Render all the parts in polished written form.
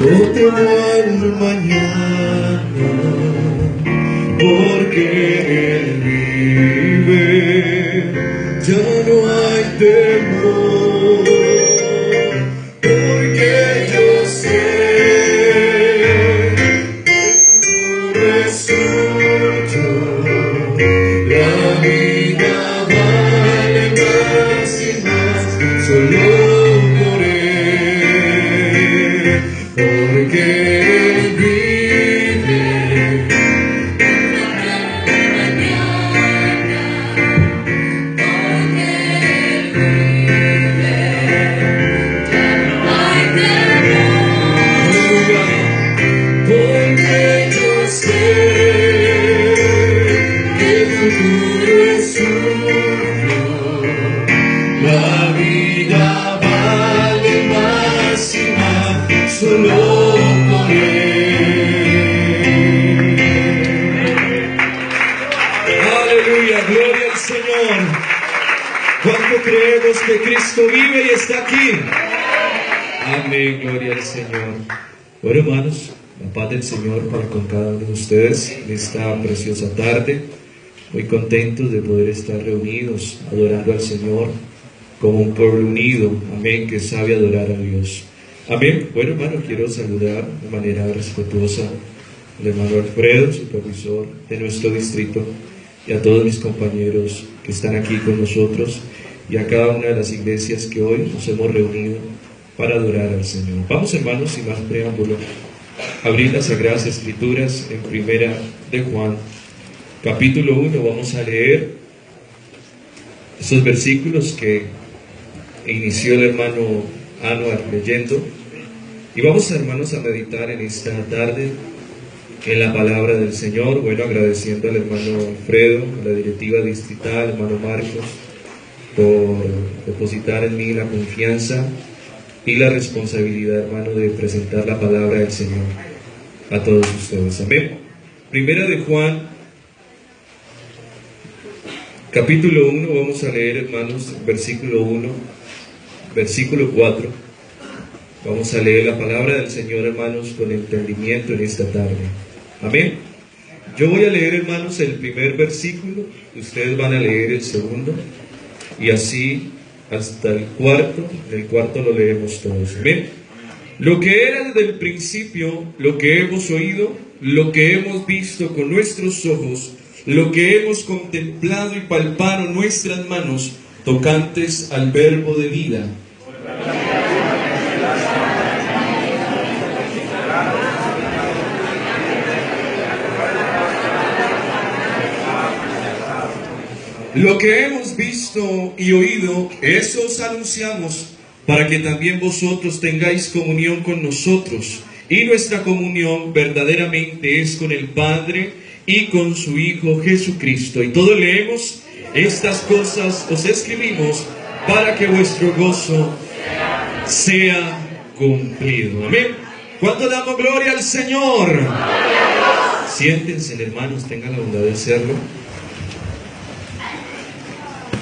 No temo al mañana, porque Él vive, ya no hay temor, porque yo sé que tu resultado, la vida vale más y más, solo por Él, porque Él vive. Porque yo sé que el futuro es uno, la vida vale más y más, solo por Él. Aleluya, gloria al Señor. ¿Cuánto creemos que Cristo vive y está aquí? Amén, gloria al Señor. Bueno, hermanos, la paz del Señor para con cada uno de ustedes en esta preciosa tarde. Muy contentos de poder estar reunidos adorando al Señor como un pueblo unido, amén, que sabe adorar a Dios. Amén. Bueno, hermano, quiero saludar de manera respetuosa al hermano Alfredo, supervisor de nuestro distrito, y a todos mis compañeros que están aquí con nosotros, y a cada una de las iglesias que hoy nos hemos reunido para adorar al Señor. Vamos, hermanos, sin más preámbulo, a abrir las Sagradas Escrituras en Primera de Juan, capítulo 1. Vamos a leer esos versículos que inició el hermano Anuar leyendo, y vamos, hermanos, a meditar en esta tarde en la palabra del Señor. Bueno, agradeciendo al hermano Alfredo, a la directiva distrital, hermano Marcos, por depositar en mí la confianza y la responsabilidad, hermano, de presentar la palabra del Señor a todos ustedes. Amén. Primera de Juan, capítulo 1, vamos a leer, hermanos, versículo 1, versículo 4. Vamos a leer la palabra del Señor, hermanos, con entendimiento en esta tarde. Amén. Yo voy a leer, hermanos, el primer versículo, ustedes van a leer el segundo, y así hasta el cuarto. El cuarto lo leemos todos. Amén. Lo que era desde el principio, lo que hemos oído, lo que hemos visto con nuestros ojos, lo que hemos contemplado y palparon nuestras manos, tocantes al verbo de vida. Lo que hemos visto y oído, eso os anunciamos, para que también vosotros tengáis comunión con nosotros. Y nuestra comunión verdaderamente es con el Padre y con su Hijo Jesucristo. Y todos leemos: estas cosas os escribimos para que vuestro gozo sea cumplido. Amén. ¿Cuánto damos gloria al Señor? Siéntense, hermanos, tengan la bondad de hacerlo.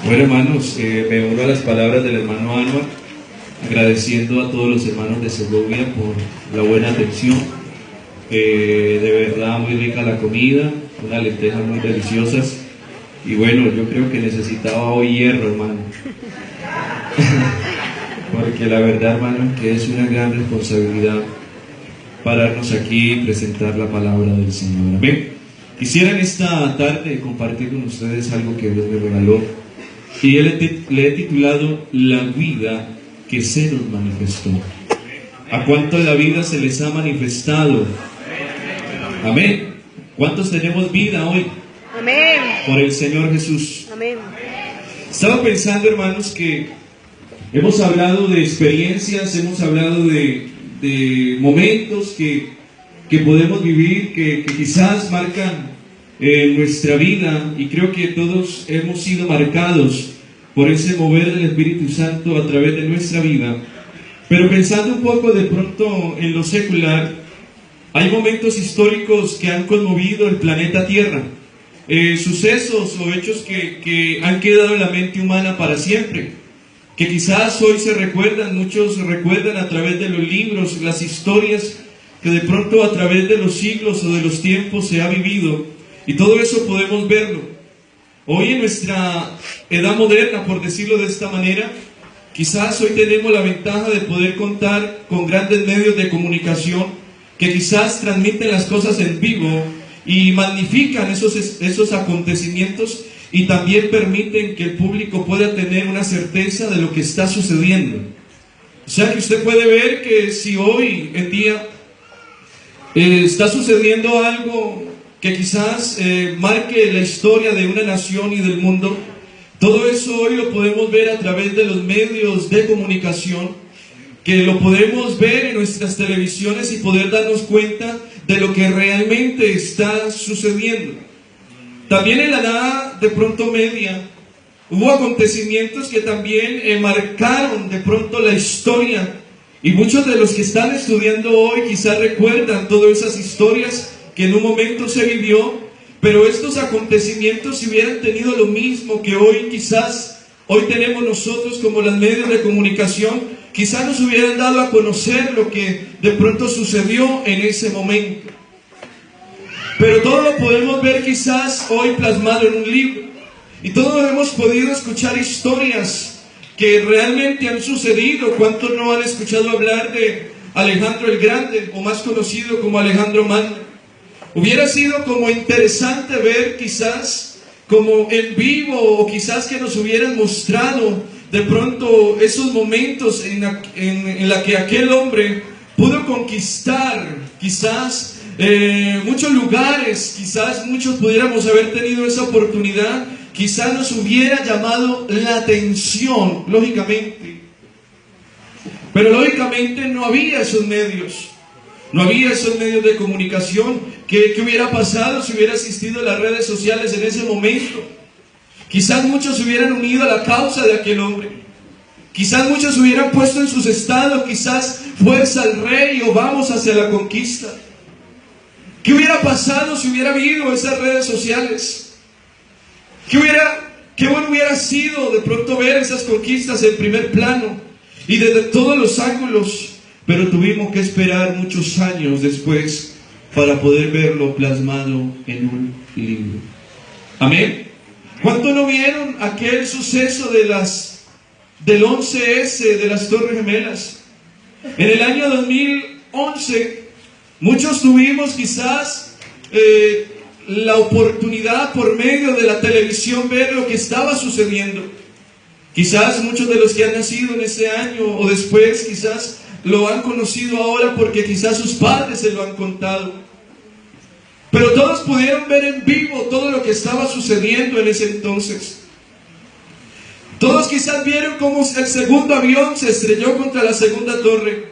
Bueno, hermanos, me uno a las palabras del hermano Anuar, agradeciendo a todos los hermanos de Segovia por la buena atención. De verdad, muy rica la comida, unas lentejas muy deliciosas. Y bueno, yo creo que necesitaba hoy hierro, hermano. Porque la verdad, hermano, que es una gran responsabilidad pararnos aquí y presentar la palabra del Señor. Amén. Quisiera en esta tarde compartir con ustedes algo que Dios me regaló. Y le he titulado La vida que se nos manifestó. ¿A cuánto la vida se les ha manifestado? Amén. ¿Cuántos tenemos vida hoy? Amén. Por el Señor Jesús. Amén. Estaba pensando, hermanos, que hemos hablado de experiencias, hemos hablado de momentos que podemos vivir, que quizás marcan nuestra vida, y creo que todos hemos sido marcados por ese mover del Espíritu Santo a través de nuestra vida. Pero pensando un poco de pronto en lo secular, hay momentos históricos que han conmovido el planeta Tierra, sucesos o hechos que han quedado en la mente humana para siempre, que quizás hoy se recuerdan, muchos recuerdan a través de los libros, las historias que de pronto a través de los siglos o de los tiempos se ha vivido, y todo eso podemos verlo. Hoy en nuestra edad moderna, por decirlo de esta manera, quizás hoy tenemos la ventaja de poder contar con grandes medios de comunicación que quizás transmiten las cosas en vivo y magnifican esos acontecimientos, y también permiten que el público pueda tener una certeza de lo que está sucediendo. O sea que usted puede ver que si hoy en día está sucediendo algo que quizás marque la historia de una nación y del mundo, todo eso hoy lo podemos ver a través de los medios de comunicación, que lo podemos ver en nuestras televisiones y poder darnos cuenta de lo que realmente está sucediendo. También en la edad de pronto media hubo acontecimientos que también marcaron de pronto la historia, y muchos de los que están estudiando hoy quizás recuerdan todas esas historias que en un momento se vivió, pero estos acontecimientos, si hubieran tenido lo mismo que hoy quizás hoy tenemos nosotros como los medios de comunicación, quizás nos hubieran dado a conocer lo que de pronto sucedió en ese momento. Pero todo lo podemos ver quizás hoy plasmado en un libro, y todos hemos podido escuchar historias que realmente han sucedido. ¿Cuántos no han escuchado hablar de Alejandro el Grande, o más conocido como Alejandro Magno? Hubiera sido como interesante ver quizás como en vivo, o quizás que nos hubieran mostrado de pronto esos momentos en la que aquel hombre pudo conquistar quizás muchos lugares. Quizás muchos pudiéramos haber tenido esa oportunidad, quizás nos hubiera llamado la atención, lógicamente. Pero lógicamente no había esos medios. No había esos medios de comunicación. ¿Qué hubiera pasado si hubiera existido las redes sociales en ese momento? Quizás muchos se hubieran unido a la causa de aquel hombre. Quizás muchos hubieran puesto en sus estados, quizás fuerza al rey o vamos hacia la conquista. ¿Qué hubiera pasado si hubiera habido esas redes sociales? Qué bueno hubiera sido de pronto ver esas conquistas en primer plano y desde todos los ángulos. Pero tuvimos que esperar muchos años después para poder verlo plasmado en un libro. Amén. ¿Cuántos no vieron aquel suceso del 11S de las Torres Gemelas? En el año 2011, muchos tuvimos quizás la oportunidad por medio de la televisión ver lo que estaba sucediendo. Quizás muchos de los que han nacido en ese año o después quizás lo han conocido ahora porque quizás sus padres se lo han contado. Pero todos pudieron ver en vivo todo lo que estaba sucediendo en ese entonces. Todos quizás vieron cómo el segundo avión se estrelló contra la segunda torre.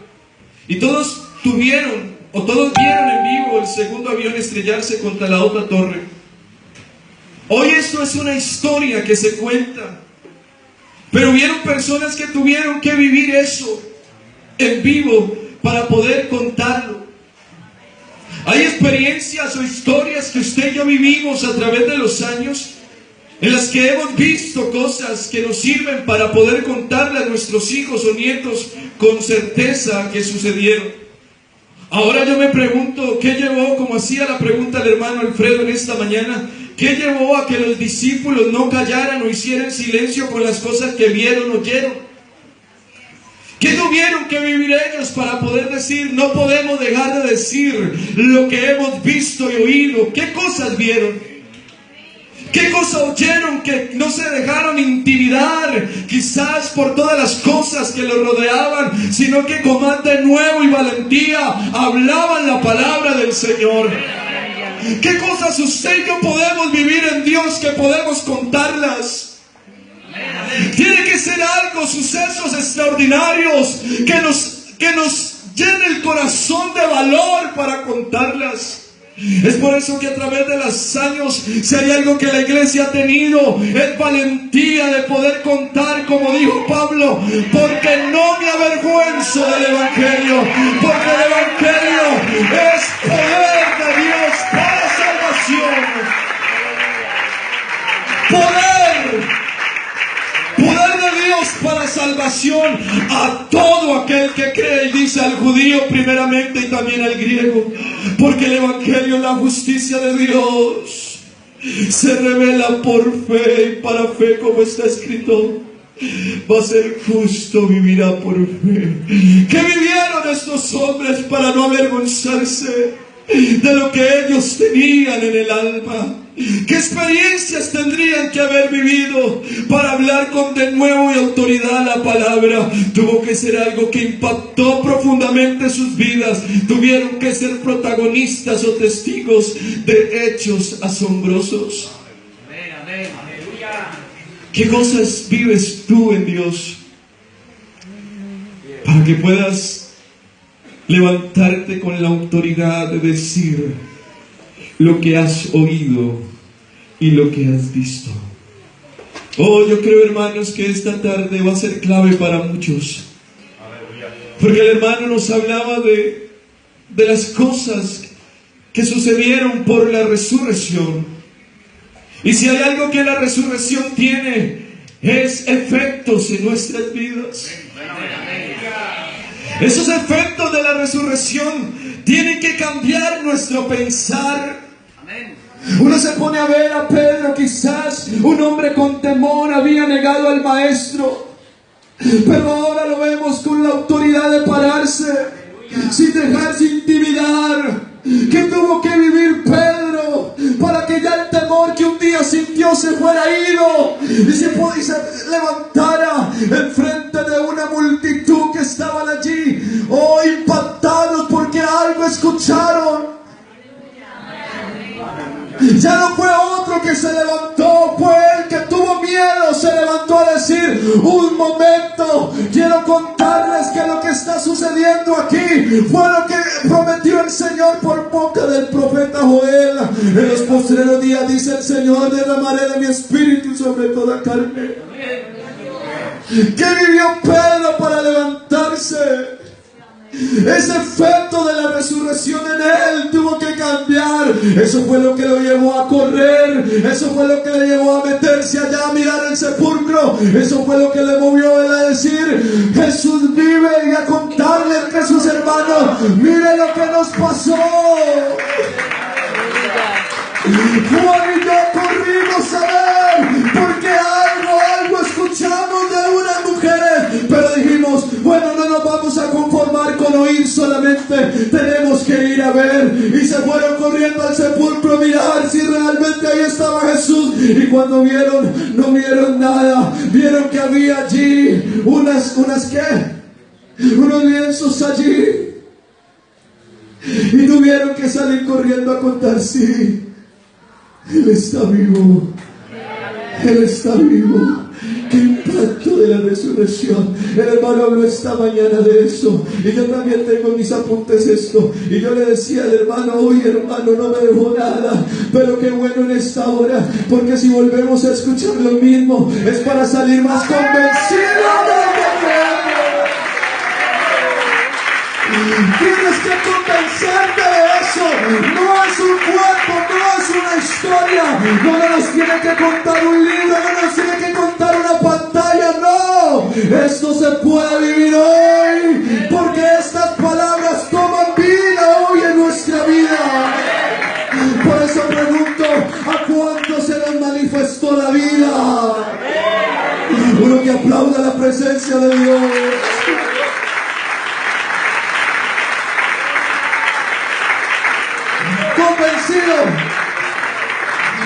Y todos vieron en vivo el segundo avión estrellarse contra la otra torre. Hoy esto es una historia que se cuenta. Pero hubieron personas que tuvieron que vivir eso en vivo para poder contarlo. Hay experiencias o historias que usted y yo vivimos a través de los años, en las que hemos visto cosas que nos sirven para poder contarle a nuestros hijos o nietos con certeza que sucedieron. Ahora yo me pregunto, ¿qué llevó, como hacía la pregunta el hermano Alfredo en esta mañana, qué llevó a que los discípulos no callaran o hicieran silencio con las cosas que vieron o oyeron? ¿Qué tuvieron que vivir ellos para poder decir, no podemos dejar de decir lo que hemos visto y oído? ¿Qué cosas vieron? ¿Qué cosas oyeron que no se dejaron intimidar quizás por todas las cosas que los rodeaban, sino que con más de nuevo y valentía hablaban la palabra del Señor? ¿Qué cosas usted y yo podemos vivir en Dios que podemos contarlas? Tiene que ser algo, sucesos extraordinarios que nos llene el corazón de valor para contarlas. Es por eso que a través de los años, si hay algo que la iglesia ha tenido, es valentía de poder contar, como dijo Pablo, porque no me avergüenzo del Evangelio, porque el Evangelio es poder de Dios para salvación. Poder de Dios para salvación a todo todo aquel que cree, y dice al judío primeramente y también al griego, porque el evangelio, la justicia de Dios, se revela por fe y para fe, como está escrito. Va a ser justo, vivirá por fe. ¿Qué vivieron estos hombres para no avergonzarse de lo que ellos tenían en el alma? ¿Qué experiencias tendrían que haber vivido para hablar con denuedo y autoridad la palabra? Tuvo que ser algo que impactó profundamente sus vidas. Tuvieron que ser protagonistas o testigos de hechos asombrosos. Amén, amén, aleluya. ¿Qué cosas vives tú en Dios para que puedas levantarte con la autoridad de decir lo que has oído y lo que has visto? Oh, yo creo, hermanos, que esta tarde va a ser clave para muchos, porque el hermano nos hablaba de las cosas que sucedieron por la resurrección. Y si hay algo que la resurrección tiene, es efectos en nuestras vidas. Esos efectos de la resurrección tienen que cambiar nuestro pensar. Uno se pone a ver a Pedro, quizás un hombre con temor había negado al maestro, pero ahora lo vemos con la autoridad de pararse, sin dejarse intimidar. ¿Qué tuvo que vivir Pedro para que ya el temor que un día sintió se fuera ido y se levantara enfrente de una multitud que estaban allí, oh, impactados porque algo escucharon? Ya no fue otro que se levantó, fue el que tuvo miedo, se levantó a decir: un momento, quiero contarles que lo que está sucediendo aquí fue lo que prometió el Señor por boca del profeta Joel. En los postreros días, dice el Señor, derramaré de mi espíritu sobre toda carne. ¿Qué vivió Pedro para levantarse? Ese efecto de la resurrección en él tuvo que cambiar. Eso fue lo que lo llevó a correr. Eso fue lo que le llevó a meterse allá a mirar el sepulcro. Eso fue lo que le movió a él a decir: Jesús vive, y a contarle a sus hermanos: mire lo que nos pasó. Juan y yo corrimos a ver, porque algo escuchamos de unas mujeres, pero dijimos: bueno, no nos vamos a conformar con oír solamente, tenemos que ir a ver. Y se fueron corriendo al sepulcro a mirar si realmente ahí estaba Jesús. Y cuando vieron, no vieron nada. Vieron que había allí unos lienzos allí, y tuvieron que salir corriendo a contar: sí, Él está vivo. Él está vivo. Qué impacto de la resurrección. El hermano habló esta mañana de eso, y yo también tengo en mis apuntes esto. Y yo le decía al hermano: oye, hermano, no me dejó nada, pero qué bueno en esta hora, porque si volvemos a escuchar lo mismo, es para salir más convencidos de lo que creemos. Tienes que convencerte de eso. No es un cuento, no es una historia. No nos tiene que contar un libro, no nos tiene que contar una pantalla. No, esto se puede vivir hoy, porque estas palabras toman vida hoy en nuestra vida. Por eso pregunto: ¿a cuánto se nos manifestó la vida? Uno que aplauda la presencia de Dios. Convencido.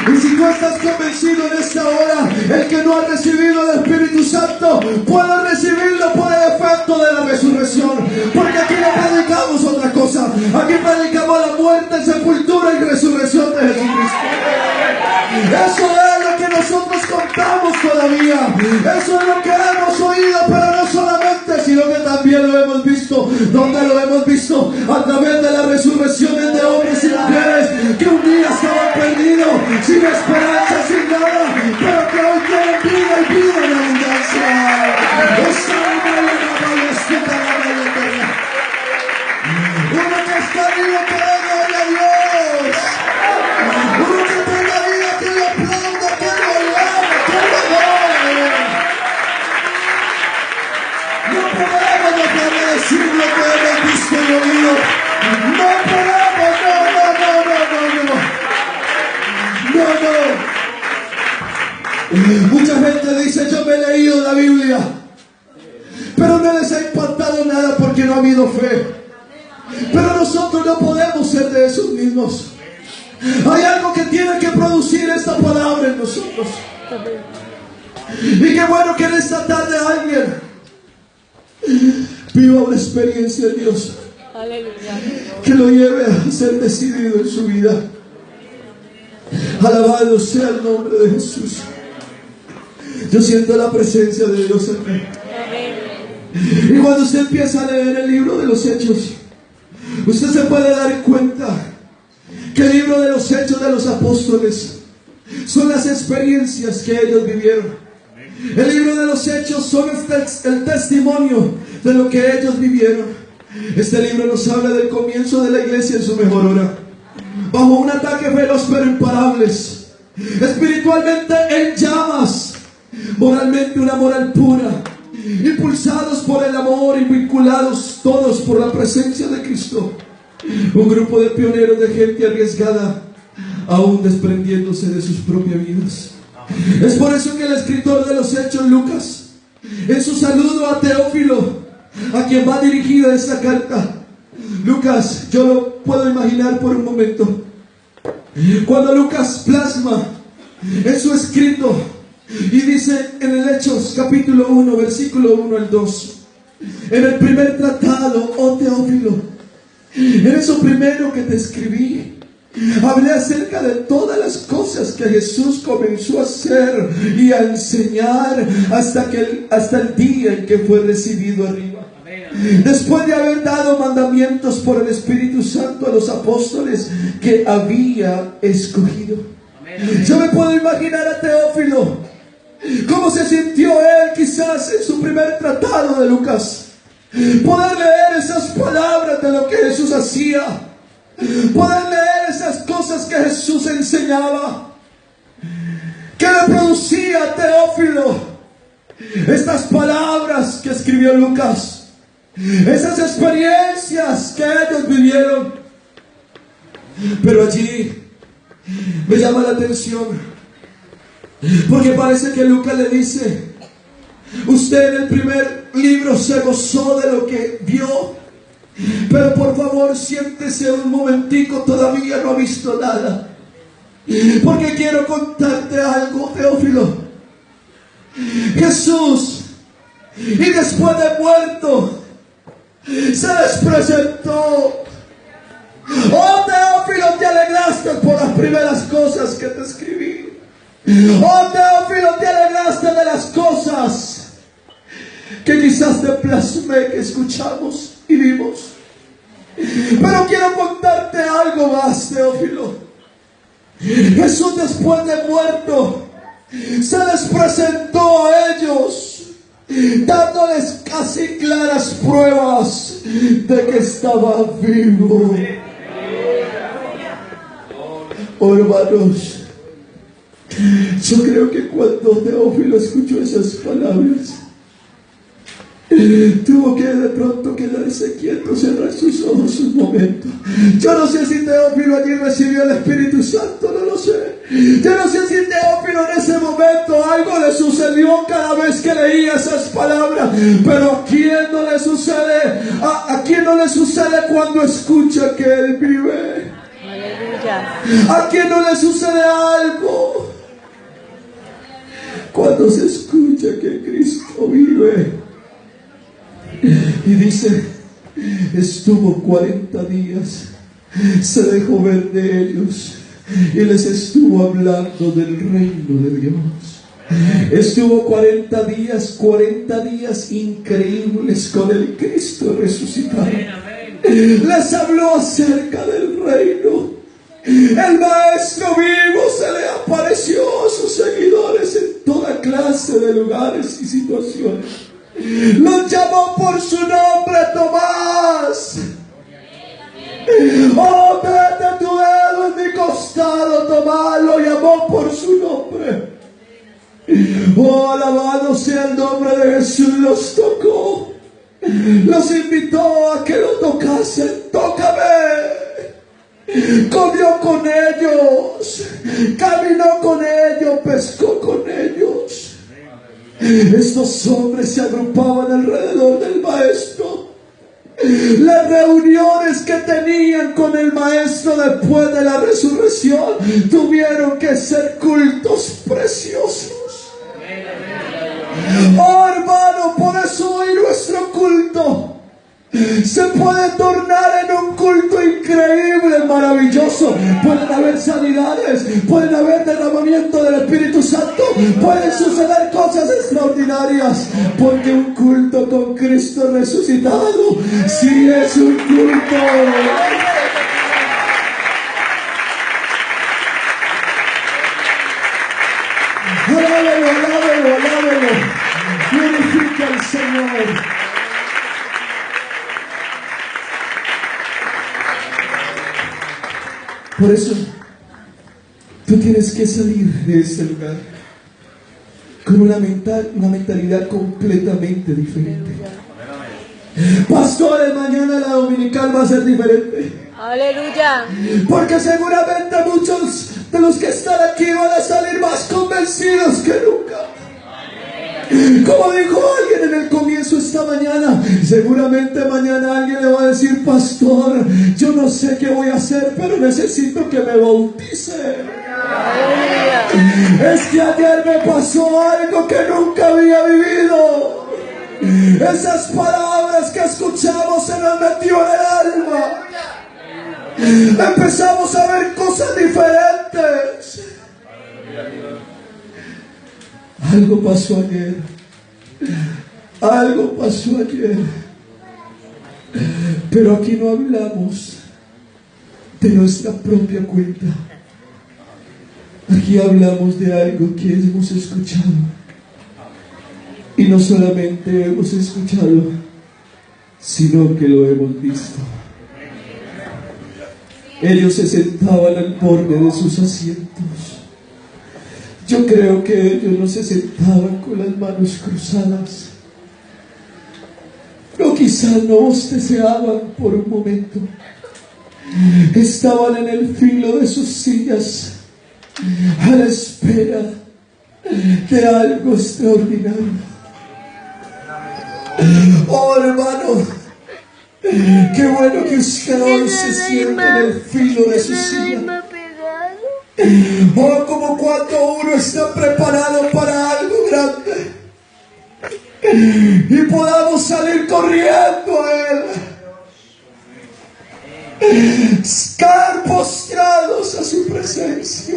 Y si tú estás convencido en esta hora, el que no ha recibido el Espíritu Santo puede recibirlo por el efecto de la resurrección, porque aquí no predicamos otra cosa. Aquí predicamos la muerte, sepultura y resurrección de Jesucristo. Eso es lo que nosotros contamos todavía. Eso es lo que hemos oído, pero no solamente, sino que también lo hemos visto. ¿Dónde lo hemos visto? A través de las resurrecciones de hombres y mujeres que un día estaban perdidos, sin esperanza, sin nada, pero que hoy tienen vida y vida en abundancia. Uno que está vivo, que le gloria a Dios. Uno que tenga vida, que le aplauda, que lo alaba, que lo adore. No podemos dejar Mucha gente dice: yo me he leído la Biblia, pero no les ha impactado nada porque no ha habido fe. Pero nosotros no podemos ser de esos mismos. Hay algo que tiene que producir esta palabra en nosotros. Y qué bueno que en esta tarde alguien viva una experiencia de Dios. Que lo lleve a ser decidido en su vida. Alabado sea el nombre de Jesús. Yo siento la presencia de Dios aquí. Y cuando usted empieza a leer el libro de los Hechos, usted se puede dar cuenta que el libro de los Hechos de los Apóstoles son las experiencias que ellos vivieron. El libro de los Hechos son el testimonio de lo que ellos vivieron. Este libro nos habla del comienzo de la iglesia en su mejor hora, bajo un ataque feroz pero imparables, espiritualmente en llamas, moralmente una moral pura, impulsados por el amor y vinculados todos por la presencia de Cristo. Un grupo de pioneros, de gente arriesgada, aún desprendiéndose de sus propias vidas. Es por eso que el escritor de los Hechos, Lucas, en su saludo a Teófilo, a quien va dirigida esta carta, Lucas, yo lo puedo imaginar por un momento, cuando Lucas plasma en su escrito y dice en el Hechos capítulo 1 versículo 1 al 2: en el primer tratado, oh Teófilo, en eso primero que te escribí, hablé acerca de todas las cosas que Jesús comenzó a hacer y a enseñar hasta el día en que fue recibido arriba, después de haber dado mandamientos por el Espíritu Santo a los apóstoles que había escogido. Yo me puedo imaginar a Teófilo, cómo se sintió él quizás en su primer tratado de Lucas. Poder leer esas palabras de lo que Jesús hacía, poder leer esas cosas que Jesús enseñaba. ¿Qué le producía a Teófilo estas palabras que escribió Lucas? Esas experiencias que ellos vivieron. Pero allí me llama la atención, porque parece que Lucas le dice: usted en el primer libro se gozó de lo que vio, pero por favor siéntese un momentico, todavía no ha visto nada, porque quiero contarte algo, Teófilo. Jesús, y después de muerto, se les presentó. Oh Teófilo, te alegraste por las primeras cosas que te escribí. Oh Teófilo, te alegraste de las cosas que quizás te plasmé, que escuchamos y vimos. Pero quiero contarte algo más, Teófilo. Jesús, después de muerto, se les presentó a ellos, dándoles casi claras pruebas de que estaba vivo. Oh, hermanos, yo creo que cuando Teófilo escuchó esas palabras, tuvo que de pronto quedarse quieto, cerrar sus ojos un momento. Yo no sé si Teófilo allí recibió el Espíritu Santo, no lo sé. Yo no sé si Teófilo en ese momento algo le sucedió cada vez que leía esas palabras. Pero ¿a quién no le sucede? ¿A quién no le sucede cuando escucha que Él vive? ¿A quién no le sucede algo cuando se escucha que Cristo vive? Y dice: estuvo 40 días, se dejó ver de ellos y les estuvo hablando del reino de Dios. Estuvo 40 días increíbles con el Cristo resucitado. Les habló acerca del reino. El Maestro vivo se le apareció a sus seguidores en toda clase de lugares y situaciones. Los llamó por su nombre: Tomás. Oh, mete tu dedo en mi costado, Tomás. Lo llamó por su nombre. Oh, alabado sea el nombre de Jesús. Los tocó, los invitó a que lo tocasen. Tócame. comió con ellos, caminó con ellos, pescó con ellos. Estos hombres se agrupaban alrededor del maestro. Las reuniones que tenían con el maestro después de la resurrección tuvieron que ser cultos preciosos. Oh hermano, por eso hoy nuestro culto se puede tornar en un culto increíble, maravilloso. Pueden haber sanidades, pueden haber derramamiento del Espíritu Santo, pueden suceder cosas extraordinarias, porque un culto con Cristo resucitado sí es un culto. Alábelo, alábelo, alábelo. Glorifica al Señor. Por eso, tú tienes que salir de este lugar con una mentalidad completamente diferente. Pastores, mañana la dominical va a ser diferente. Aleluya. Porque seguramente muchos de los que están aquí van a salir más convencidos que nunca. Como dijo alguien en el comienzo esta mañana, seguramente mañana alguien le va a decir: pastor, yo no sé qué voy a hacer, pero necesito que me bautice. Aleluya. Es que ayer me pasó algo que nunca había vivido. Esas palabras que escuchamos se nos metió en el alma. Empezamos a ver cosas diferentes. Algo pasó ayer. Algo pasó ayer. Pero aquí no hablamos de nuestra propia cuenta. Aquí hablamos de algo que hemos escuchado. Y no solamente hemos escuchado, sino que lo hemos visto. Ellos se sentaban al borde de sus asientos. Yo creo que ellos no se sentaban con las manos cruzadas. No, quizás no bosteceaban por un momento. Estaban en el filo de sus sillas, a la espera de algo extraordinario. Oh hermano, qué bueno que usted hoy se siente en el filo de su silla. Oh, como cuando uno está preparado para algo grande y podamos salir corriendo a Él, estar postrados a su presencia.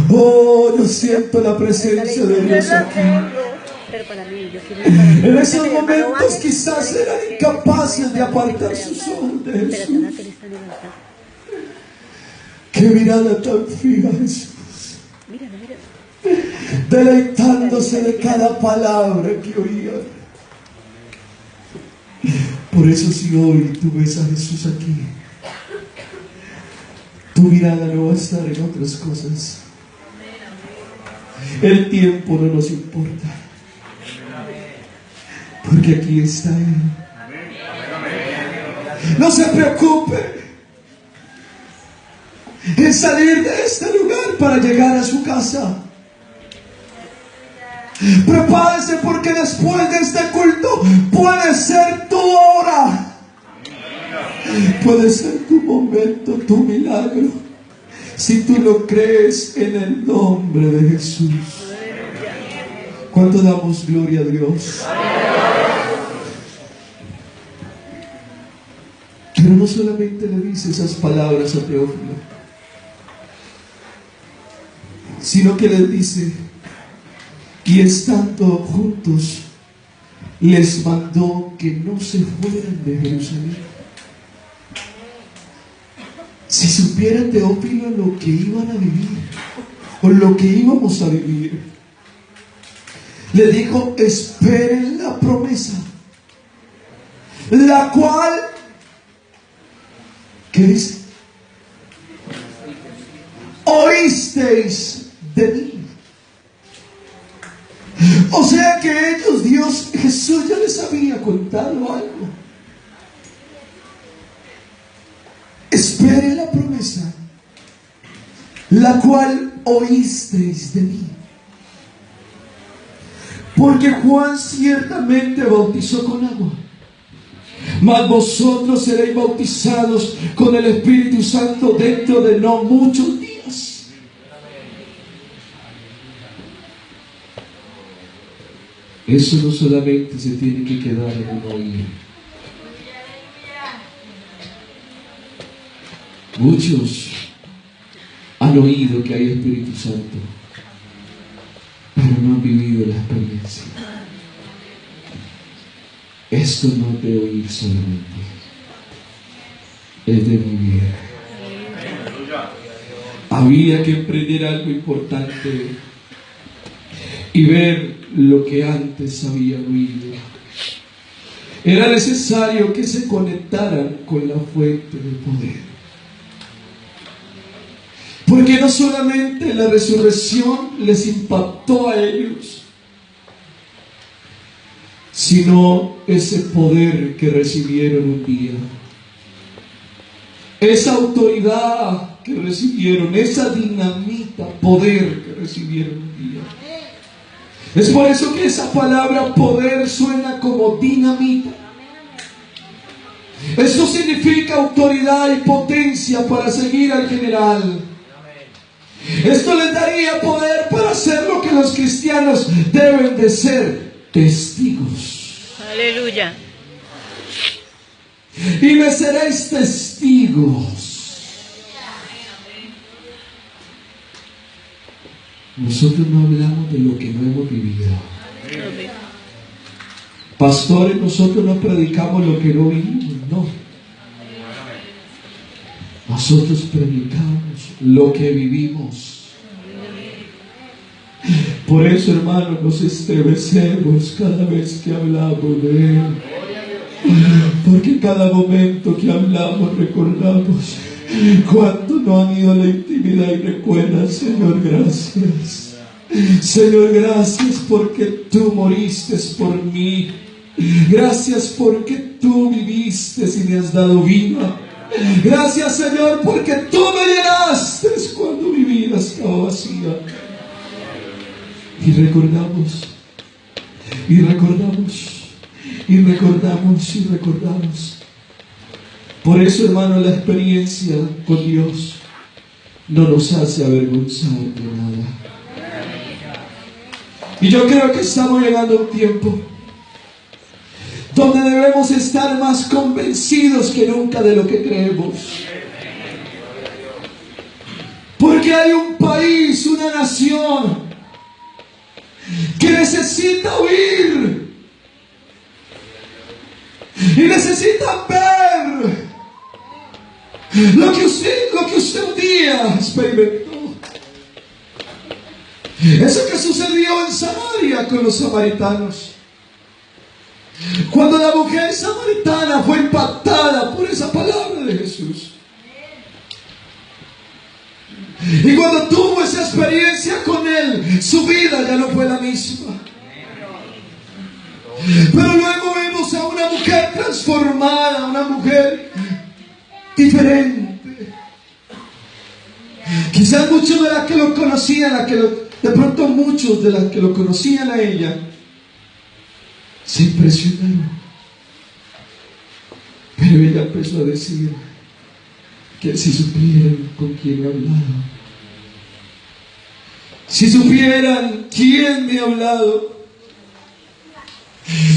Oh, yo siento la presencia de Dios aquí. En esos momentos quizás eran incapaces de apartar sus ojos de Jesús. Qué mirada tan fija, Jesús. Deleitándose de cada palabra que oían. Por eso si hoy tú ves a Jesús aquí, tu mirada no va a estar en otras cosas. El tiempo no nos importa, porque aquí está Él. No se preocupe en salir de este lugar para llegar a su casa. Prepárese, porque después de este culto puede ser tu hora, puede ser tu momento, tu milagro, si tú lo crees en el nombre de Jesús. ¿Cuánto damos gloria a Dios? Pero no solamente le dice esas palabras a Teófilo, sino que les dice: y estando juntos, les mandó que no se fueran de Jerusalén. Si supiera Teófilo lo que iban a vivir, o lo que íbamos a vivir, le dijo: esperen la promesa, la cual, ¿qué dice? Oísteis de mí. O sea que ellos, Jesús ya les había contado algo. esperen la promesa, la cual oísteis de mí. Porque Juan ciertamente bautizó con agua, mas vosotros seréis bautizados con el Espíritu Santo dentro de no muchos días. Eso no solamente se tiene que quedar en un oído. Muchos han oído que hay Espíritu Santo, pero no han vivido la experiencia. Esto no es de oír solamente, es de vivir. Había que emprender algo importante y ver lo que antes habían oído. Era necesario que se conectaran con la fuente del poder. Porque no solamente la resurrección les impactó a ellos, sino ese poder que recibieron un día, esa autoridad que recibieron, esa dinamita, poder que recibieron un día. Es por eso que esa palabra poder suena como dinamita. Esto significa autoridad y potencia para seguir al general. Esto les daría poder para hacer lo que los cristianos deben de ser: testigos. Aleluya. Y me seréis testigos. Nosotros no hablamos de lo que no hemos vivido. Pastores, nosotros no predicamos lo que no vivimos, no. Nosotros predicamos lo que vivimos. Por eso, hermanos, nos estremecemos cada vez que hablamos de Él. Porque cada momento que hablamos recordamos cuando no han ido a la intimidad y recuerdan: Señor, gracias. Señor, gracias porque tú moriste por mí. Gracias porque tú viviste y me has dado vida. Gracias, Señor, porque tú me llenaste cuando mi vida estaba vacía. Y recordamos, y recordamos, y recordamos, y recordamos. Por eso, hermano, la experiencia con Dios no nos hace avergonzar de nada. Y yo creo que estamos llegando a un tiempo donde debemos estar más convencidos que nunca de lo que creemos. Porque hay un país, una nación que necesita oír y necesita ver lo que usted un día experimentó. Eso que sucedió en Samaria con los samaritanos. Cuando la mujer samaritana fue impactada por esa palabra de Jesús. Y cuando tuvo esa experiencia con Él, su vida ya no fue la misma. Pero luego vemos a una mujer transformada, una mujer diferente. Quizás muchos de las que lo conocían, de pronto muchos de las que lo conocían a ella, se impresionaron. Pero ella empezó a decir que si supieran con quién he hablado, si supieran quién me ha hablado,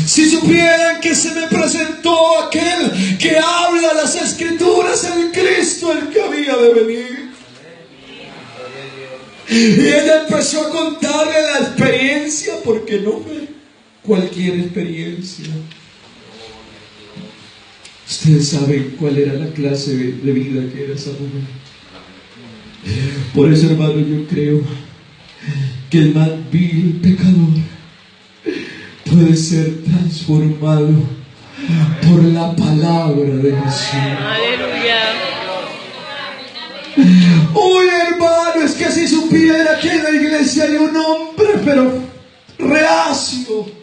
si supieran que se me presentó aquel que habla las Escrituras, el Cristo, el que había de venir. Y ella empezó a contarle la experiencia, porque no fue cualquier experiencia. Ustedes saben cuál era la clase de vida que era esa mujer. Por eso, hermano, yo creo que el más vil pecador puede ser transformado por la palabra de Jesús. Aleluya. Uy, hermano, es que si supiera que en la iglesia hay un hombre, pero reacio,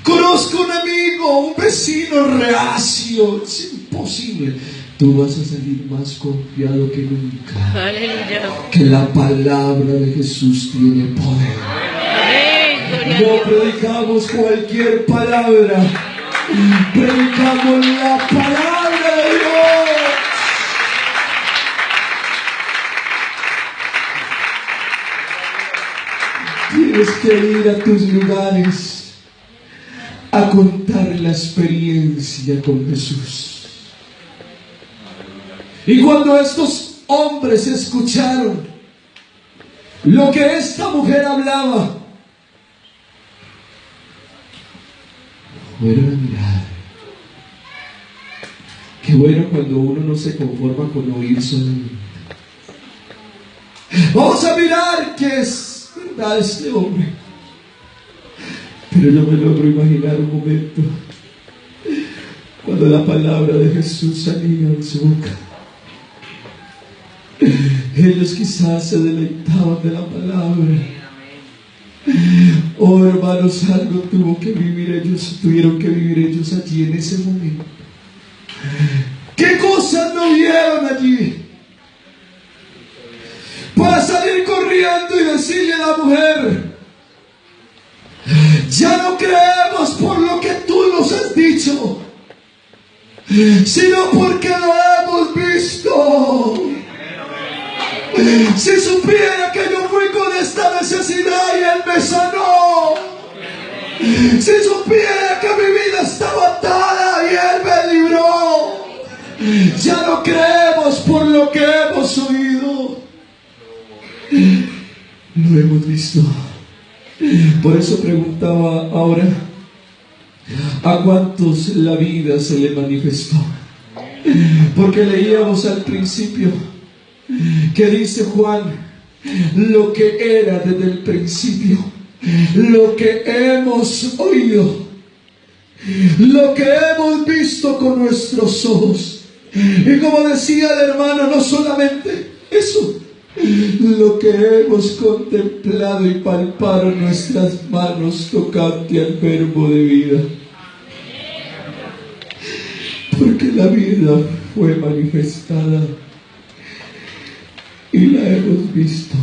Conozco un amigo, un vecino reacio. Es imposible. Tú vas a salir más confiado que nunca. Aleluya. Que la palabra de Jesús tiene poder. Amén. Gloria a No Dios. predicamos cualquier palabra. Predicamos la palabra de Dios. Tienes que ir a tus lugares a contar la experiencia con Jesús. Y cuando estos hombres escucharon lo que esta mujer hablaba, fueron a mirar. Qué bueno cuando uno no se conforma con oír solamente. Vamos a mirar qué es verdad este hombre. Pero yo me logro imaginar un momento cuando la palabra de Jesús salía de su boca. Ellos quizás se deleitaban de la palabra. Oh hermanos, algo tuvieron que vivir ellos allí en ese momento. ¿Qué cosas no vieron allí? Para salir corriendo y decirle a la mujer: ya no creemos por lo que tú nos has dicho, sino porque lo hemos visto. Si supiera que yo fui con esta necesidad y Él me sanó. Si supiera que mi vida estaba atada y Él me libró. Ya no creemos por lo que hemos oído. Lo hemos visto. Por eso preguntaba ahora: ¿a cuántos la vida se le manifestó? Porque leíamos al principio que dice Juan lo que era desde el principio, lo que hemos oído, lo que hemos visto con nuestros ojos. Y como decía el hermano, no solamente eso, lo que hemos contemplado y palpado nuestras manos tocante al verbo de vida. Porque la vida fue manifestada y la hemos visto.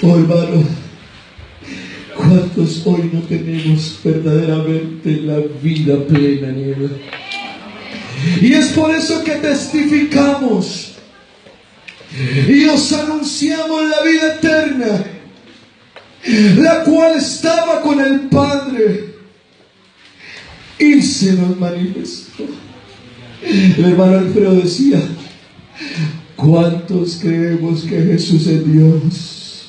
Oh hermano, ¿cuántos hoy no tenemos verdaderamente la vida plena en Él? Y es por eso que testificamos y os anunciamos la vida eterna, la cual estaba con el Padre y se nos manifestó. El hermano Alfredo decía: ¿cuántos creemos que Jesús es Dios?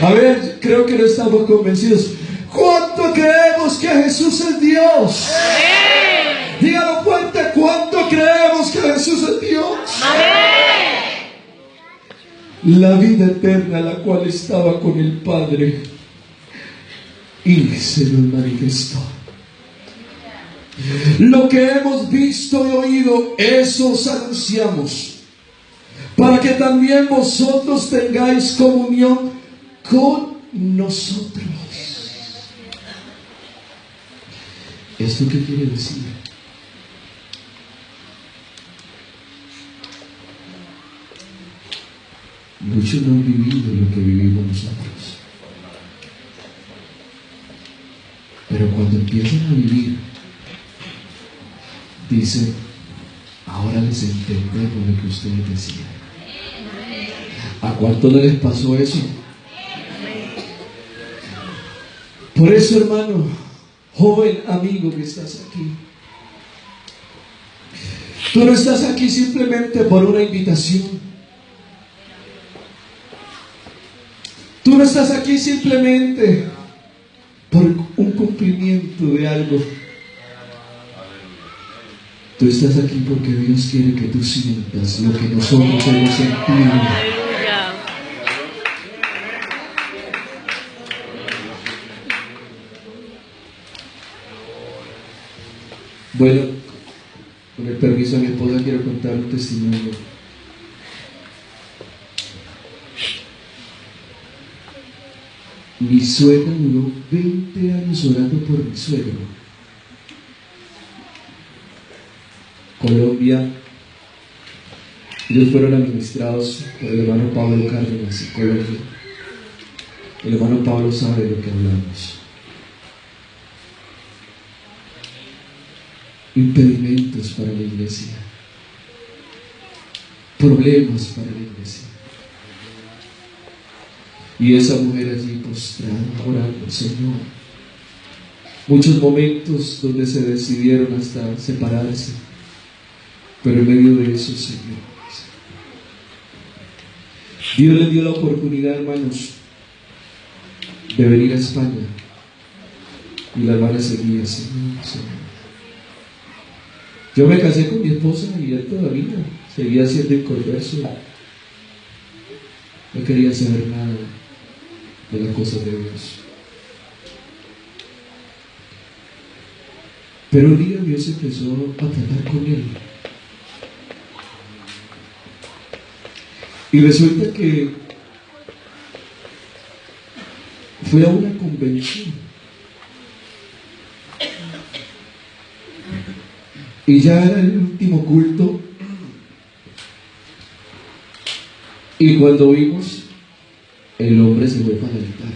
A ver, creo que no estamos convencidos. ¿Cuánto creemos que Jesús es Dios? Amén. Dígalo fuerte: ¿cuánto creemos que Jesús es Dios? Amén. La vida eterna, la cual estaba con el Padre y se nos manifestó. Lo que hemos visto y oído, eso os anunciamos, para que también vosotros tengáis comunión con nosotros. ¿Esto qué quiere decir? Muchos no han vivido lo que vivimos nosotros, pero cuando empiezan a vivir, dice: ahora les entendemos lo que ustedes decían. ¿A cuánto no les pasó eso? Por eso, hermano, joven amigo que estás aquí, tú no estás aquí simplemente por una invitación. Tú no estás aquí simplemente por un cumplimiento de algo. Tú estás aquí porque Dios quiere que tú sientas lo que nosotros hemos sentido. Aleluya. Bueno, con el permiso de mi esposa quiero contar un testimonio. Mi suegra duró 20 años orando por mi suegro. Colombia, ellos fueron administrados por el hermano Pablo Cárdenas en Colombia. El hermano Pablo sabe de lo que hablamos. Impedimentos para la iglesia, problemas para la iglesia. Y esa mujer allí postrada, orando, Señor. Muchos momentos donde se decidieron hasta separarse, pero en medio de eso, Señor, Dios les dio la oportunidad, hermanos, de venir a España. Y la hermana seguía, Señor, Señor. Yo me casé con mi esposa y él todavía seguía siendo inconverso. No quería saber nada de las cosas de Dios. Pero un día Dios empezó a tratar con él. Y resulta que fue a una convención. Y ya era el último culto. Y cuando vimos, el hombre se fue para el altar.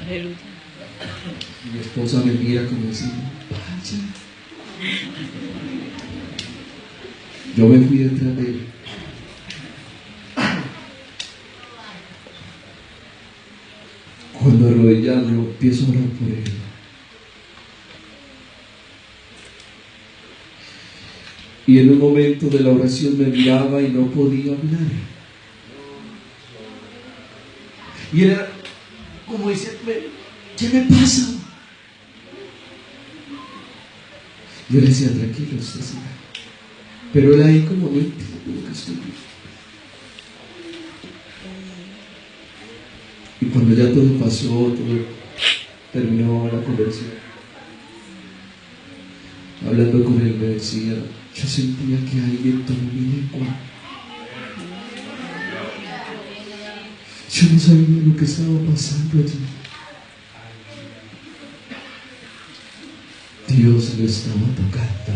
Aleluya. Mi esposa me mira como diciendo, vaya. Yo me fui detrás de él. Cuando arrodillado yo empiezo a orar por él. Y en un momento de la oración me miraba y no podía hablar. Y era como diciéndome, ¿qué me pasa? Yo le decía, tranquilo, usted siga. Pero él ahí como no entiendo lo que estoy viendo. Y cuando ya todo pasó, todo terminó la conversación. Hablando con él me decía, yo sentía que alguien tomó mi lengua. Yo no sabía lo que estaba pasando allí. Dios lo estaba tocando.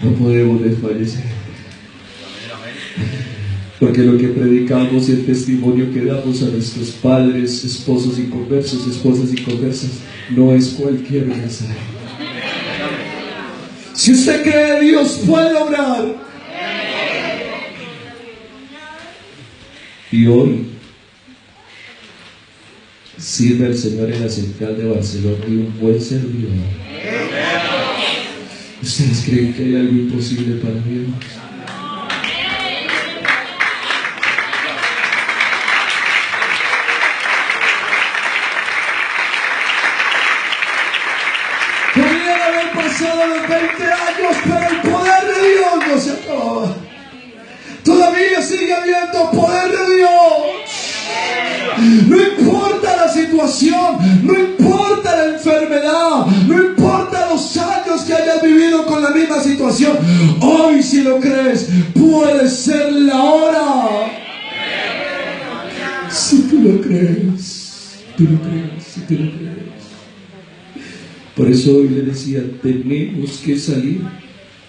No podemos desfallecer. Porque lo que predicamos y el testimonio que damos a nuestros padres, esposos inconversos, esposas inconversas, no es cualquier mensaje. Si usted cree, Dios puede obrar. Y hoy sirve al Señor en la central de Barcelona y un buen servidor. ¿Ustedes creen que hay algo imposible para Dios? Podrían haber pasado los 20 años, pero el poder de Dios no se acababa. Todavía sigue habiendo poder de Dios. No importa la situación, no importa la enfermedad, no importa los años que hayas vivido con la misma situación. Hoy, si lo crees, puede ser la hora. Si tú lo crees, tú lo crees, si tú lo crees. Por eso hoy le decía, tenemos que salir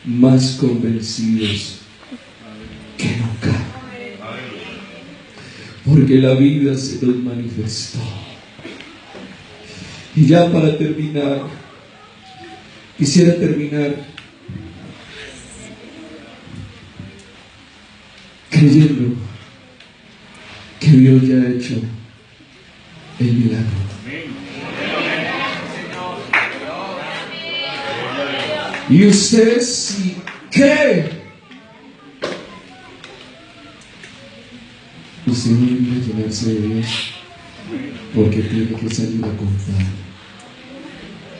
más convencidos que nunca. Porque la vida se nos manifestó. Y ya para terminar, quisiera terminar creyendo que Dios ya ha hecho el milagro. Y usted, si cree, usted no viene a llenarse de Dios, porque tiene que salir a contar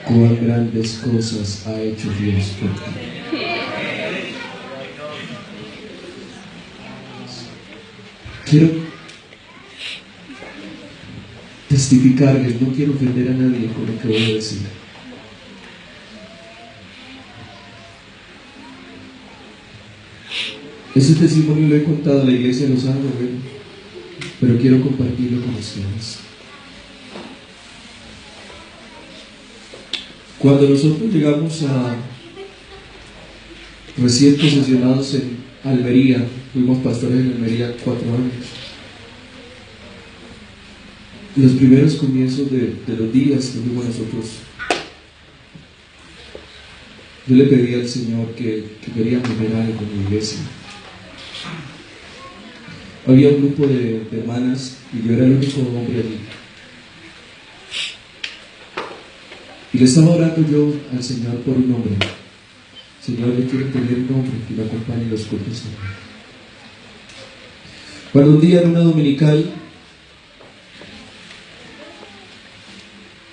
cuán grandes cosas ha hecho Dios por ti. Quiero testificarles, no quiero ofender a nadie con lo que voy a decir. Ese testimonio lo he contado a la iglesia de Los Ángeles, pero quiero compartirlo con ustedes. Cuando nosotros llegamos a recién posesionados en Almería, fuimos pastores en Almería 4 años. Los primeros comienzos de los días que fuimos nosotros, yo le pedí al Señor que quería poner algo en la iglesia. Había un grupo de hermanas y yo era el único hombre allí. Y le estaba orando yo al Señor por un hombre. Señor, yo quiero tener un hombre que me acompañe en los cultos. Cuando un día en una dominical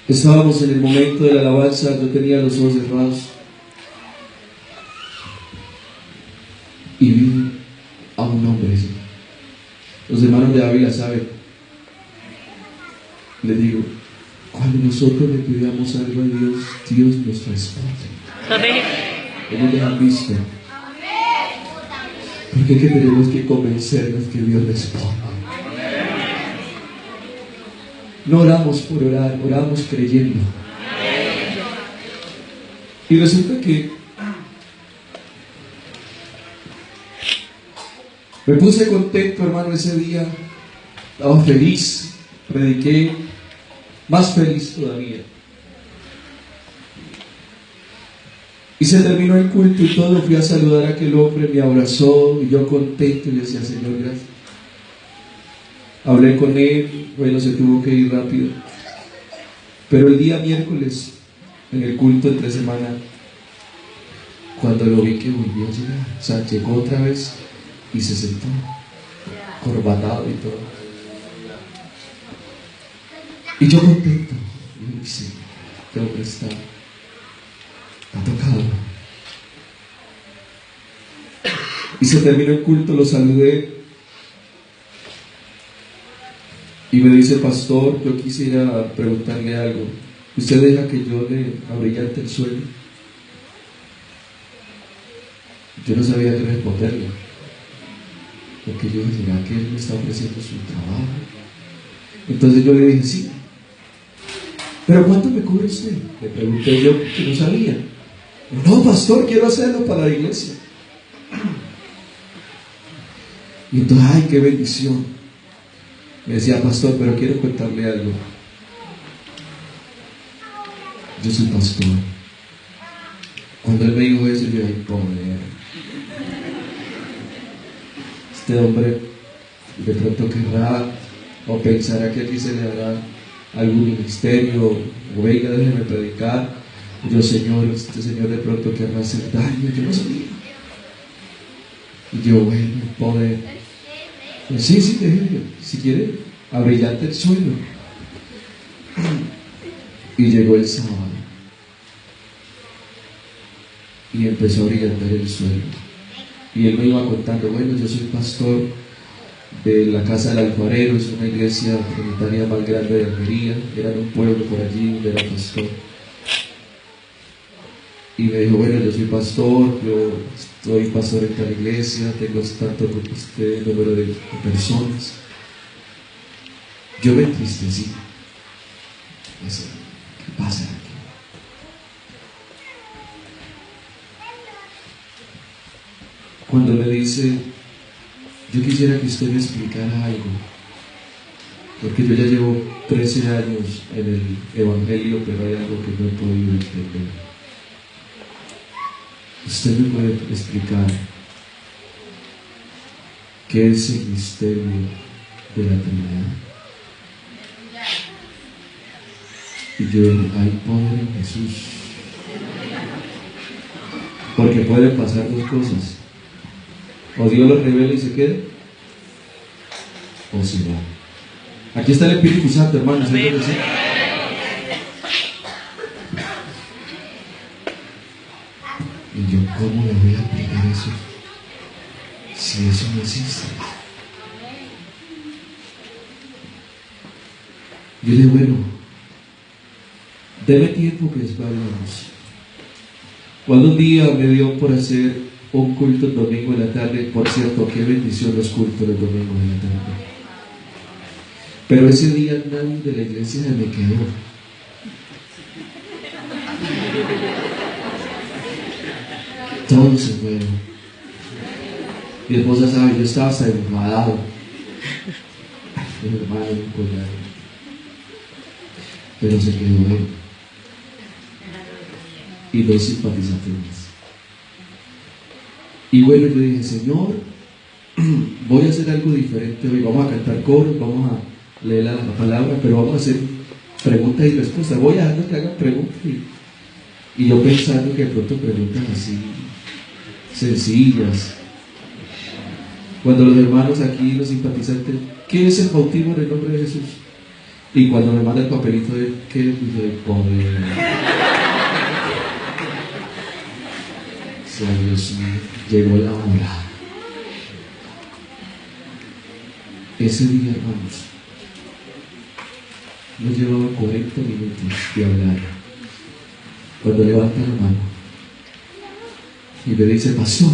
estábamos en el momento de la alabanza, yo tenía los ojos cerrados y vi a un hombre. ¿Sí? Los hermanos de Ávila saben. Le digo, cuando nosotros le pidamos algo a Dios, Dios nos responde. Amén. Ellos les han visto. Porque es que tenemos que convencernos que Dios responde. No oramos por orar, oramos creyendo. Y resulta que me puse contento, hermano, ese día. Estaba feliz, prediqué, más feliz todavía. Y se terminó el culto y todo, fui a saludar a aquel hombre, me abrazó y yo contento y le decía, Señor, gracias. Hablé con él, bueno, se tuvo que ir rápido. Pero el día miércoles, en el culto entre semana, cuando lo vi que volvió a llegar, o sea, llegó otra vez y se sentó, corbatado y todo. Y yo contento, y dije, sí, este hombre está tocado. Y se terminó el culto, lo saludé. Y me dice, pastor, yo quisiera preguntarle algo. ¿Usted deja que yo le abrillante el sueño? Yo no sabía qué responderle. Porque yo dije, ¿será que él me está ofreciendo su trabajo? Entonces yo le dije, sí. ¿Pero cuánto me cubre usted? Le pregunté yo, que no sabía. No, pastor, quiero hacerlo para la iglesia. Y entonces, ay, qué bendición. Me decía, pastor, pero quiero contarle algo. Yo soy pastor. Cuando él me dijo eso, yo dije, ay, poder. Este hombre de pronto querrá o pensará que aquí se le dará algún ministerio, o venga, déjeme predicar. Y yo, Señor, este Señor de pronto querrá hacer daño. Yo no sabía. Y yo, bueno, poder. Sí, déjeme, si quiere, abrillante el suelo. Y llegó el sábado y empezó a brillantar el suelo. Y él me iba contando, bueno, yo soy pastor de la Casa del Alfarero, es una iglesia trinitaria más grande de Almería, era en un pueblo por allí donde era pastor. Y me dijo, bueno, yo soy pastor, yo soy pastor en tal iglesia, tengo tanto número de personas. Yo me entristecí. ¿Qué pasa aquí? Cuando me dice, yo quisiera que usted me explicara algo, porque yo ya llevo 13 años en el Evangelio, pero hay algo que no he podido entender. ¿Usted me puede explicar qué es el misterio de la Trinidad? Y yo digo, hay poder en Jesús. Porque pueden pasar dos cosas. O Dios lo revela y se queda, o se va. Aquí está el Espíritu Santo, hermanos. Y yo, ¿cómo le voy a explicar eso si eso no existe? Yo le digo, bueno, deme tiempo que después hablamos. Cuando un día me dio por hacer un culto el domingo en la tarde. Por cierto, qué bendición los cultos el domingo en la tarde. Pero ese día nadie de la iglesia se me quedó. Todos se fueron. Mi esposa sabe, yo estaba hasta enfadado. Mi hermano, mi cuñado. Pero se quedó él. Y dos simpatizantes. Y bueno, yo dije, Señor, voy a hacer algo diferente hoy. Vamos a cantar coros, vamos a leer la palabra, pero vamos a hacer preguntas y respuestas. Voy a dejarlos que hagan preguntas. Y yo pensando que de pronto preguntas así, sencillas. Cuando los hermanos aquí, los simpatizantes, ¿qué es el bautismo en el nombre de Jesús? Y cuando me manda el papelito de ¿qué es el poder? Sí, Dios mío, llegó la hora. Ese día, hermanos, nos llevaba 40 minutos de hablar. Cuando levanta la mano y me dice, pastor,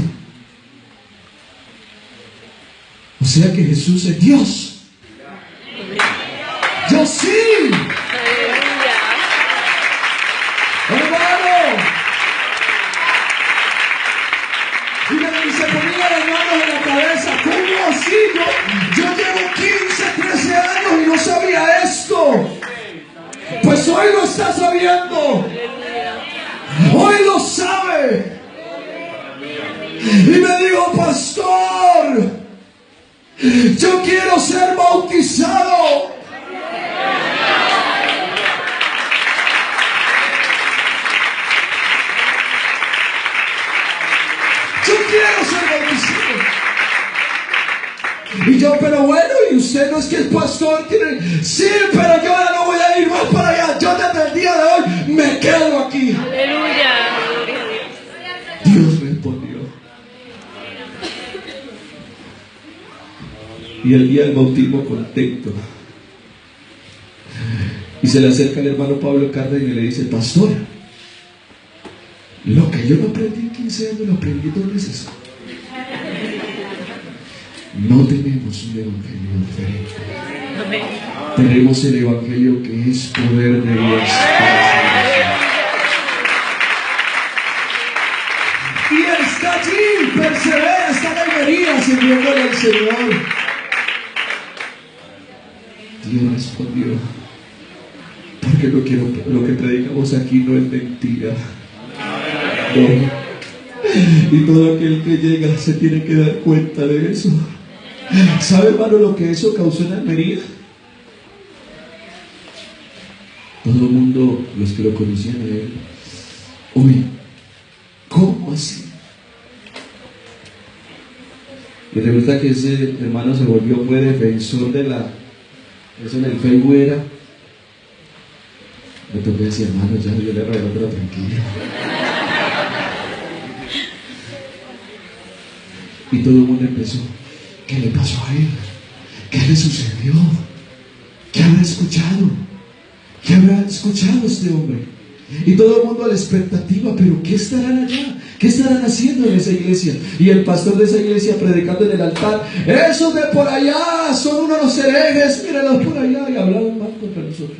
o sea que Jesús es Dios. Yo sí. Aleluya. Hermano. Y me se ponía las manos en la cabeza. ¿Cómo así? Yo llevo 15, 13 años y no sabía esto. Pues hoy lo está sabiendo. Hoy lo sabe. Y me dijo, pastor, yo quiero ser bautizado. Yo quiero ser bautizado. Y yo, pero bueno, y usted no es que el pastor tiene... Sí, pero yo ya no voy a ir más para allá. Yo desde el día de hoy me quedo aquí. Aleluya. Gloria a Dios. Dios respondió. Y el día del bautismo contento. Y se le acerca el hermano Pablo Cárdenas y le dice, pastor, lo que yo no aprendí en 15 años lo aprendí 2 veces. No tenemos un evangelio diferente. Amén. Tenemos el evangelio que es poder de Dios para salvación. Y está allí, persevera, está en Almería sirviéndole al Señor. Dios respondió, porque lo que predicamos aquí no es mentira. No. Y todo aquel que llega se tiene que dar cuenta de eso. ¿Sabe, hermano, lo que eso causó en Almería? Todo el mundo, los que lo conocían a él, uy, ¿cómo así? Y resulta que ese hermano se volvió, fue defensor de la... Eso en el Facebook era... Me toqué decir, hermano, ya yo le regalo, pero tranquilo. Y todo el mundo empezó, ¿qué le pasó a él? ¿Qué le sucedió? ¿Qué habrá escuchado? ¿Qué habrá escuchado este hombre? Y todo el mundo a la expectativa, pero ¿qué estarán allá? ¿Qué estarán haciendo en esa iglesia? Y el pastor de esa iglesia predicando en el altar, esos de por allá son unos herejes, míralos por allá, y hablaban mal contra nosotros.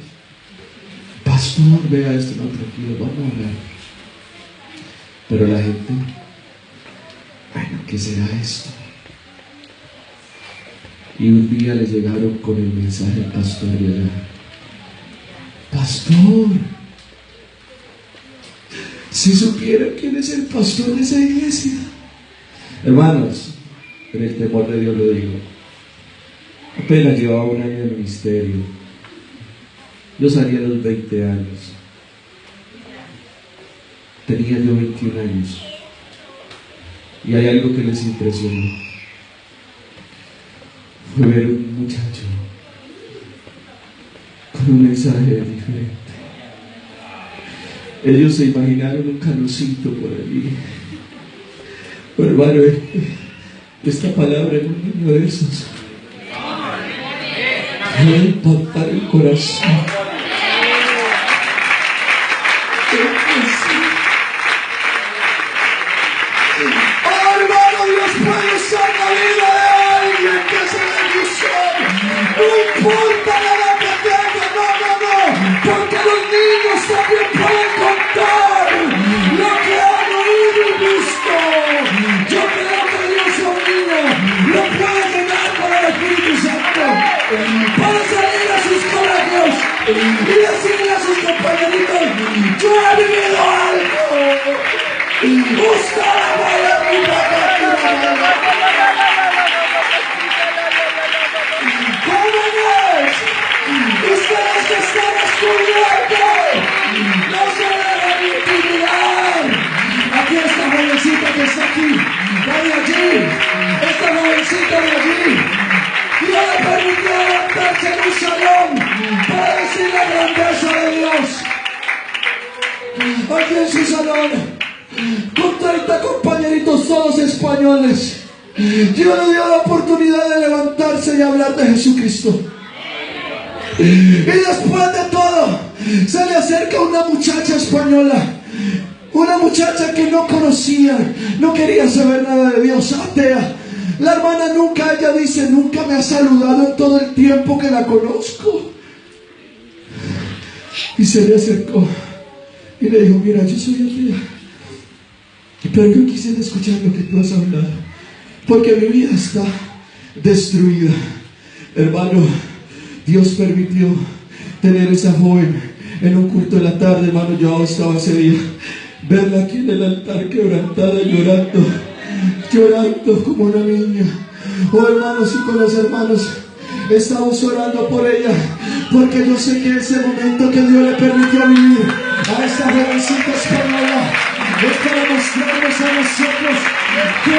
Pastor, vea esto, no, tranquilo, vamos a hablar. Pero la gente, bueno, ¿qué será esto? Y un día le llegaron con el mensaje al pastor de allá. Pastor, si supiera quién es el pastor de esa iglesia. Hermanos, en el temor de Dios lo digo. Apenas llevaba 1 año de ministerio. Yo salí a los 20 años. Tenía yo 21 años. Y hay algo que les impresionó. Fue ver un muchacho con un mensaje diferente. Ellos se imaginaron un calocito por allí. Pero hermano, esta palabra en un niño de esos va a impactar el corazón. ¡Oh, Y decirle a sus compañeritos, yo he vivido algo. Busca la mala jóvenes, ustedes que están estudiando, no se deben intimidar. Aquí esta jovencita que está aquí, va de allí, esta jovencita de allí, Dios le permitió levantarse en un salón para decir la grandeza de Dios. Aquí en su salón, con 30 compañeritos todos españoles, Dios le dio la oportunidad de levantarse y hablar de Jesucristo. Y después de todo, se le acerca una muchacha española, una muchacha que no conocía, no quería saber nada de Dios, atea. La hermana nunca, ella dice, nunca me ha saludado en todo el tiempo que la conozco. Y se le acercó y le dijo, mira, yo soy atea, pero yo quisiera escuchar lo que tú has hablado, porque mi vida está destruida. Hermano, Dios permitió tener a esa joven en un culto de la tarde, hermano. Yo estaba ese día, verla aquí en el altar quebrantada, llorando como una niña. Oh, hermanos, y con los hermanos estamos orando por ella, porque yo sé que ese momento que Dios le permitió vivir a esta jovencita española es para mostrarnos a nosotros que